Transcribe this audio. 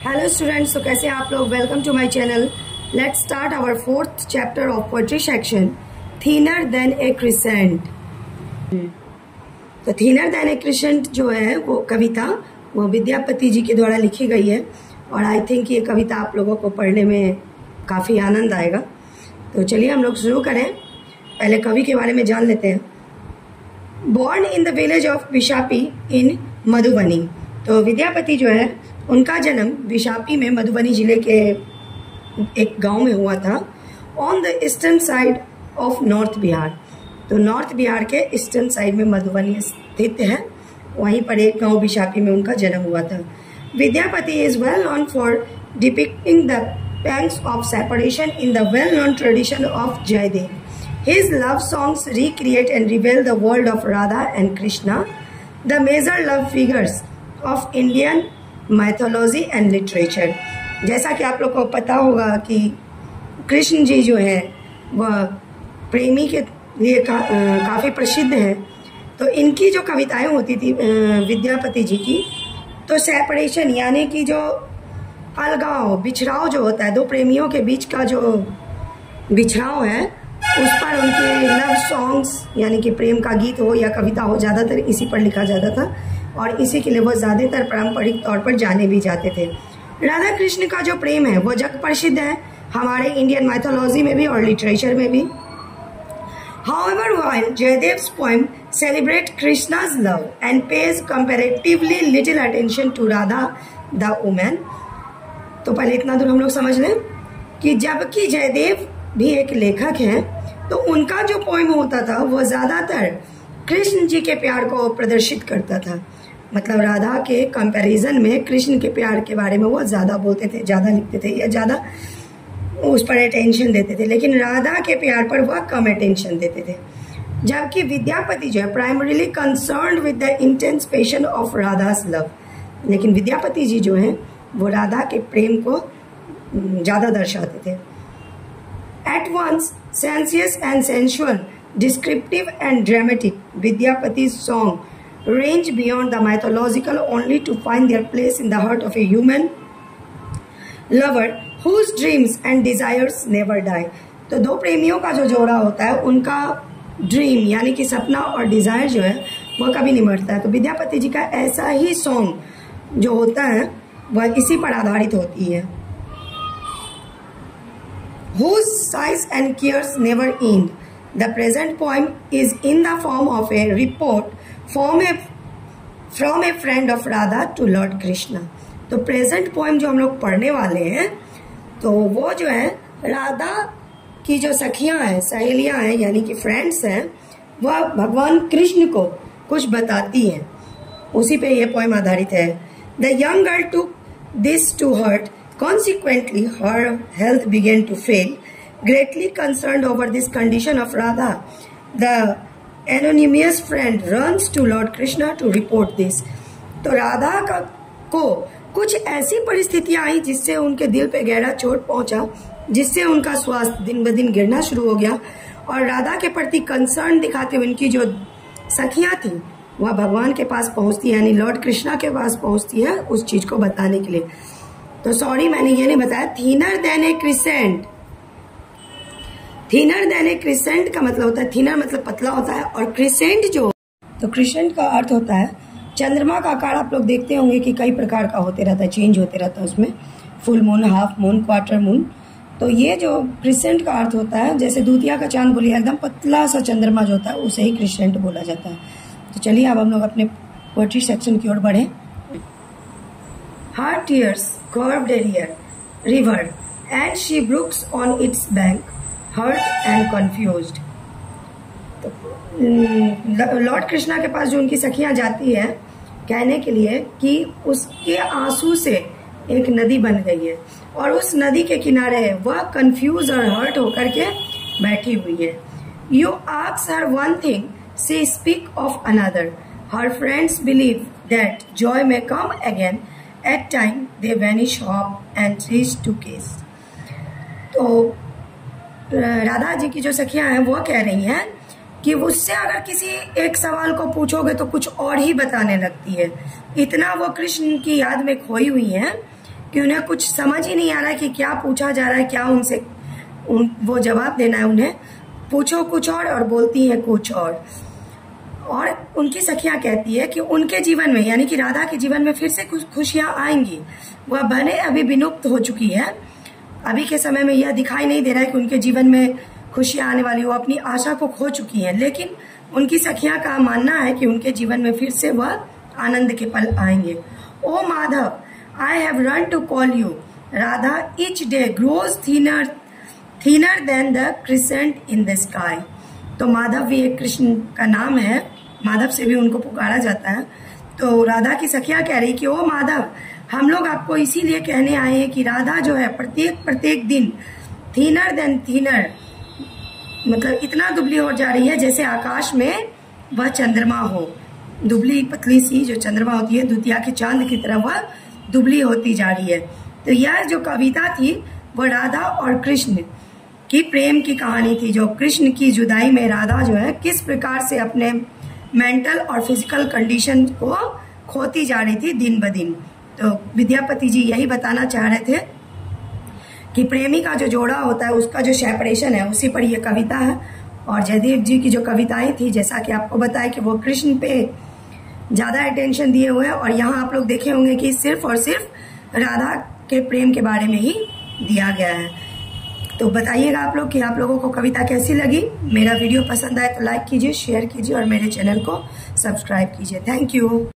Hello students, तो कैसे हैं आप लोग। Welcome to my channel. Let's start our fourth chapter of poetry section, thinner than a crescent. तो थिनर देन ए क्रिसेंट जो है वो कविता वो विद्यापति जी के द्वारा लिखी गई है और आई थिंक ये कविता आप लोगों को पढ़ने में काफ़ी आनंद आएगा। तो चलिए हम लोग शुरू करें। पहले कवि के बारे में जान लेते हैं। Born in the village of Bisapi in Madhubani. तो विद्यापति जो है उनका जन्म विशापी में मधुबनी जिले के एक गांव में हुआ था, on the eastern side of north Bihar. तो नॉर्थ बिहार के ईस्टर्न साइड में मधुबनी स्थित है, वहीं पर एक गांव विशापी में उनका जन्म हुआ था। Vidyapati is well known for depicting the pangs of separation in the well known tradition of Jayadev. His love songs recreate and reveal the world of Radha and Krishna, the major love figures of Indian mythology and literature। जैसा कि आप लोग को पता होगा कि कृष्ण जी जो है वह प्रेमी के लिए काफ़ी प्रसिद्ध हैं। तो इनकी जो कविताएं होती थी विद्यापति जी की, तो सेपरेशन यानी कि जो अलगाव बिछड़ाव जो होता है, दो प्रेमियों के बीच का जो बिछड़ाव है उस पर उनके लव सॉन्ग्स यानी कि प्रेम का गीत हो या कविता हो, ज़्यादातर इसी पर लिखा जाता था और इसी के लिए वो ज़्यादातर पारंपरिक तौर पर जाने भी जाते थे। राधा कृष्ण का जो प्रेम है वो जग प्रसिद्ध है हमारे इंडियन माइथोलॉजी में भी और लिटरेचर में भी। However, while Jayadev's poem celebrates Krishna's love and pays comparatively little attention to Radha the woman, तो पहले इतना दूर हम लोग समझ लें कि जबकि जयदेव भी एक लेखक हैं, तो उनका जो पोएम होता था वो ज़्यादातर कृष्ण जी के प्यार को प्रदर्शित करता था। मतलब राधा के कंपैरिजन में कृष्ण के प्यार के बारे में वो ज़्यादा बोलते थे, ज़्यादा लिखते थे या ज़्यादा उस पर अटेंशन देते थे, लेकिन राधा के प्यार पर वह कम अटेंशन देते थे। जबकि विद्यापति जो है primarily concerned with the intense passion of Radha's love. लेकिन विद्यापति जी जो हैं वो राधा के प्रेम को ज़्यादा दर्शाते थे। At once sensuous and sensual, descriptive and dramatic, Vidyapati's song range beyond the mythological only to find their place in the heart of a human lover whose dreams and desires never die। तो दो प्रेमियों का जो जोड़ा होता है उनका dream यानी कि सपना और डिजायर जो है वो कभी नहीं मरता है। तो विद्यापति जी का ऐसा ही सॉन्ग जो होता है वह इसी पर आधारित होती है। Whose sighs and cares never end. The present poem is in the form of a report from a friend of Radha to Lord Krishna। तो प्रेजेंट पोएम जो हम लोग पढ़ने वाले हैं तो वो जो है राधा की जो सखियां हैं, सहेलियां हैं यानी कि फ्रेंड्स हैं, वह भगवान कृष्ण को कुछ बताती हैं, उसी पे ये पोएम आधारित है। The young girl took this to heart. Consequently, her health began to fail. Greatly concerned over this condition of Radha, the anonymous friend runs to Lord Krishna to report this। तो राधा को कुछ ऐसी परिस्थितियां आई जिससे उनके दिल पे गहरा चोट पहुंचा, जिससे उनका स्वास्थ्य दिन ब दिन गिरना शुरू हो गया और राधा के प्रति कंसर्न दिखाते हुए उनकी जो सखियां थी वह भगवान के पास पहुंचती है, यानी लॉर्ड कृष्णा के पास पहुंचती है उस चीज को बताने के लिए। तो सॉरी मैंने ये नहीं बताया, thinner than a crescent. Thinner than a crescent का मतलब होता है, थिनर मतलब पतला होता है और क्रिसेंट जो, तो क्रिसेंट का अर्थ होता है चंद्रमा का आकार। आप लोग देखते होंगे कि कई प्रकार का होते रहता है, चेंज होते रहता है उसमें, full moon, half moon, quarter moon. तो ये जो क्रिसेंट का अर्थ होता है, जैसे दूतिया का चांद बोलिए एकदम पतला सा चंद्रमा जो होता है उसे ही क्रिसेंट बोला जाता है। तो चलिए अब हम लोग अपने पोएट्री सेक्शन की ओर बढ़े। Her tears curved a river, and she brooks on its bank, hurt and confused। तो लॉर्ड कृष्णा के पास जो उनकी सखियां जाती है कहने के लिए कि उसके आंसू से एक नदी बन गई है और उस नदी के किनारे वह कंफ्यूज और हर्ट होकर के बैठी हुई है। You ask her one thing, she speak of another. Her friends believe that joy may come again. At time they vanish hope and cease to kiss। तो राधा जी की जो सखियां हैं वो कह रही हैं कि उससे अगर किसी एक सवाल को पूछोगे तो कुछ और ही बताने लगती है। इतना वो कृष्ण की याद में खोई हुई हैं कि उन्हें कुछ समझ ही नहीं आ रहा है कि क्या पूछा जा रहा है, क्या उनसे वो जवाब देना है उन्हें। पूछो कुछ और बोलती है कुछ और उनकी सखियां कहती है कि उनके जीवन में, यानी कि राधा के जीवन में फिर से कुछ खुशियां आएंगी। वह भले अभी विलुप्त हो चुकी है, अभी के समय में यह दिखाई नहीं दे रहा है कि उनके जीवन में खुशियां आने वाली, वो अपनी आशा को खो चुकी हैं, लेकिन उनकी सखियां का मानना है कि उनके जीवन में फिर से वह आनंद के पल आएंगे। ओ Madhav, I have run to call you, Radha each day grows thinner than the crescent in the sky. तो माधव भी एक कृष्ण का नाम है, माधव से भी उनको पुकारा जाता है। तो राधा की सखियां कह रही कि ओ माधव, हम लोग आपको इसीलिए कहने आए हैं कि राधा जो है प्रत्येक दिन थीनर देन थीनर, मतलब इतना दुबली हो जा रही है जैसे आकाश में वह चंद्रमा हो। दुबली पतली सी जो चंद्रमा होती है, द्वितीया के चांद की तरह वह दुबली होती जा रही है। तो यह जो कविता थी वो राधा और कृष्ण की प्रेम की कहानी थी, जो कृष्ण की जुदाई में राधा जो है किस प्रकार से अपने मेंटल और फिजिकल कंडीशन को खोती जा रही थी दिन ब दिन। तो विद्यापति जी यही बताना चाह रहे थे कि प्रेमी का जो जोड़ा होता है उसका जो सेपरेशन है, उसी पर यह कविता है। और जयदेव जी की जो कविताएं थी, जैसा कि आपको बताया कि वो कृष्ण पे ज्यादा अटेंशन दिए हुए हैं, और यहाँ आप लोग देखे होंगे कि सिर्फ और सिर्फ राधा के प्रेम के बारे में ही दिया गया है। तो बताइएगा आप लोग कि आप लोगों को कविता कैसी लगी। मेरा वीडियो पसंद आए तो लाइक कीजिए, शेयर कीजिए और मेरे चैनल को सब्सक्राइब कीजिए। Thank you.